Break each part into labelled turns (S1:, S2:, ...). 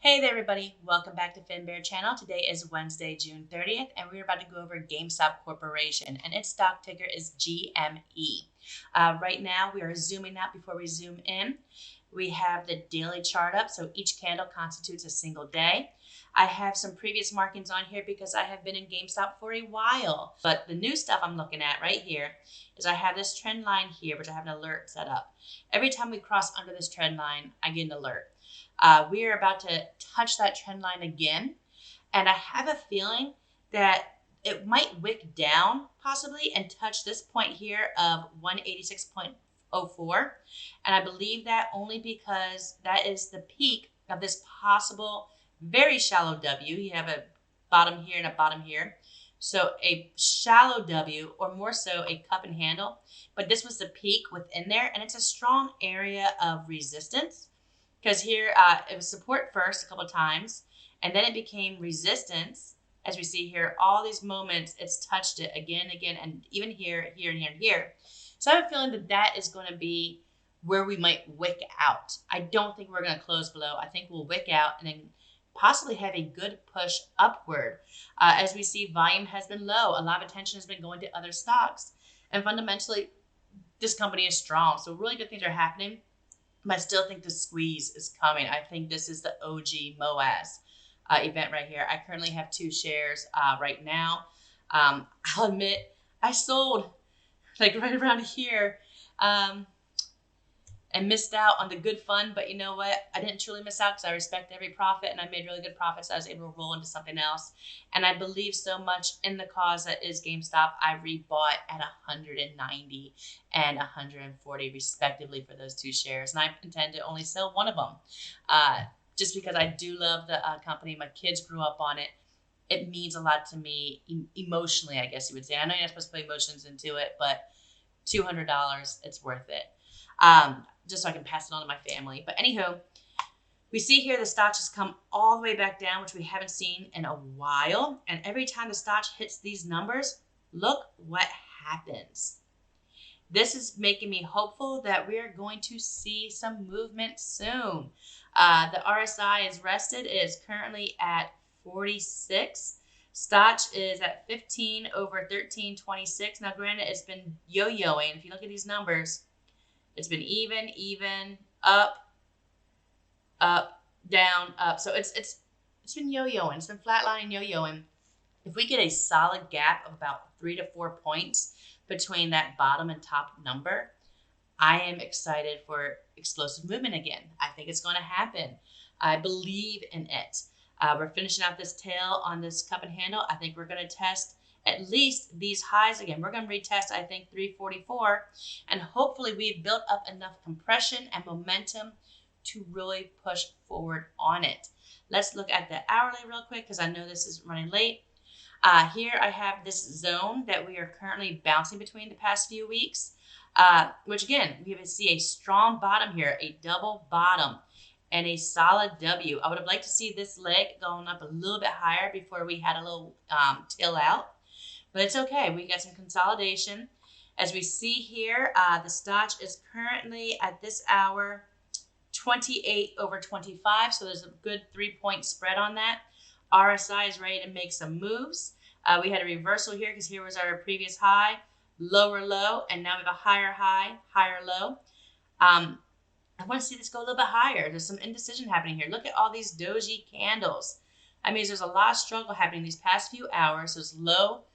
S1: Hey there, everybody. Welcome back to FinBear channel. Today is Wednesday, June 30th, and we're about to go over GameStop Corporation, and its stock ticker is GME. Right now, we are zooming out before we zoom in. We have the daily chart up, so each candle constitutes a single day. I have some previous markings on here because I have been in GameStop for a while. But the new stuff I'm looking at right here is I have this trend line here, which I have an alert set up. Every time we cross under this trend line, I get an alert. We are about to touch that trend line again. And I have a feeling that it might wick down possibly and touch this point here of 186.04. And I believe that only because that is the peak of this possible very shallow W. You have a bottom here and a bottom here. So a shallow W, or more so a cup and handle. But this was the peak within there, and it's a strong area of resistance. Because here it was support first a couple of times, and then it became resistance. As we see here, all these moments, it's touched it again and again, and even here, here, and here, and here. So I have a feeling that that is going to be where we might wick out. I don't think we're going to close below. I think we'll wick out and then possibly have a good push upward. As we see, volume has been low. A lot of attention has been going to other stocks. And fundamentally, this company is strong. So really good things are happening. But I still think the squeeze is coming. I think this is the OG MOAS event right here. I currently have 2 shares right now. I'll admit I sold like right around here and missed out on the good fun. But you know what? I didn't truly miss out because I respect every profit and I made really good profits. So I was able to roll into something else. And I believe so much in the cause that is GameStop. I rebought at 190 and 140 respectively for those 2 shares. And I intend to only sell one of them just because I do love the company. My kids grew up on it. It means a lot to me emotionally, I guess you would say. I know you're not supposed to put emotions into it, but $200, it's worth it. Just so I can pass it on to my family. But anywho, we see here the stock has come all the way back down, which we haven't seen in a while. And every time the stock hits these numbers, look what happens. This is making me hopeful that we are going to see some movement soon. The RSI is rested. It is currently at 46. Stock is at 15 over 13.26. Now, granted, it's been yo-yoing. If you look at these numbers, it's been even, up, down, up. So it's been yo-yoing. It's been flatlining, yo-yoing. If we get a solid gap of about 3 to 4 points between that bottom and top number, I am excited for explosive movement again. I think it's going to happen. I believe in it. We're finishing out this tail on this cup and handle. I think we're going to test at least these highs again. We're going to retest, I think, 344. And hopefully we've built up enough compression and momentum to really push forward on it. Let's look at the hourly real quick because I know this is running late. Here I have this zone that we are currently bouncing between the past few weeks, which again, we see a strong bottom here, a double bottom, and a solid W. I would have liked to see this leg going up a little bit higher before we had a little tail out. But it's okay. We got some consolidation. As we see here, the stock is currently at this hour 28 over 25. So there's a good 3-point spread on that. RSI is ready to make some moves. We had a reversal here because here was our previous high, lower low, and now we have a higher high, higher low. I want to see this go a little bit higher. There's some indecision happening here. Look at all these doji candles. I mean, there's a lot of struggle happening these past few hours. There's low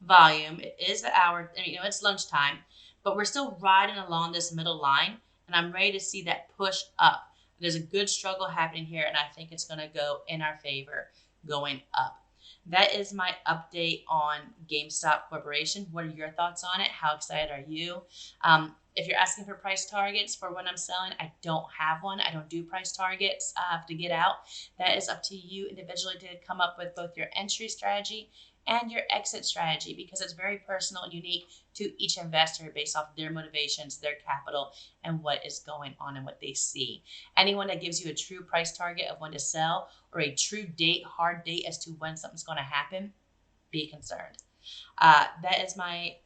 S1: volume. It is the hour, it's lunchtime, but we're still riding along this middle line, and I'm ready to see that push up. There's a good struggle happening here, and I think it's going to go in our favor going up. That is my update on GameStop Corporation. What are your thoughts on it? How excited are you? If you're asking for price targets for when I'm selling, I don't have one. I don't do price targets to get out. That is up to you individually to come up with both your entry strategy and your exit strategy, because it's very personal and unique to each investor based off their motivations, their capital, and what is going on and what they see. Anyone that gives you a true price target of when to sell or a true date, hard date as to when something's going to happen, be concerned. That is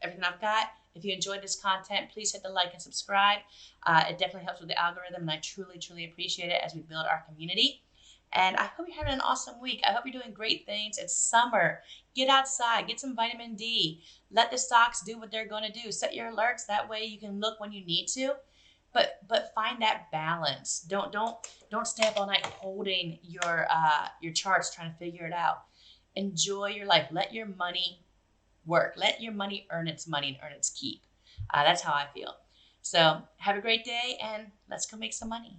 S1: everything I've got. If you enjoyed this content, please hit the like and subscribe. It definitely helps with the algorithm, and I truly, truly appreciate it as we build our community. And I hope you're having an awesome week. I hope you're doing great things. It's summer. Get outside, get some vitamin D. Let the stocks do what they're going to do. Set your alerts. That way you can look when you need to. But find that balance. Don't stay up all night holding your charts trying to figure it out. Enjoy your life. Let your money work. Let your money earn its money and earn its keep. That's how I feel. So have a great day, and let's go make some money.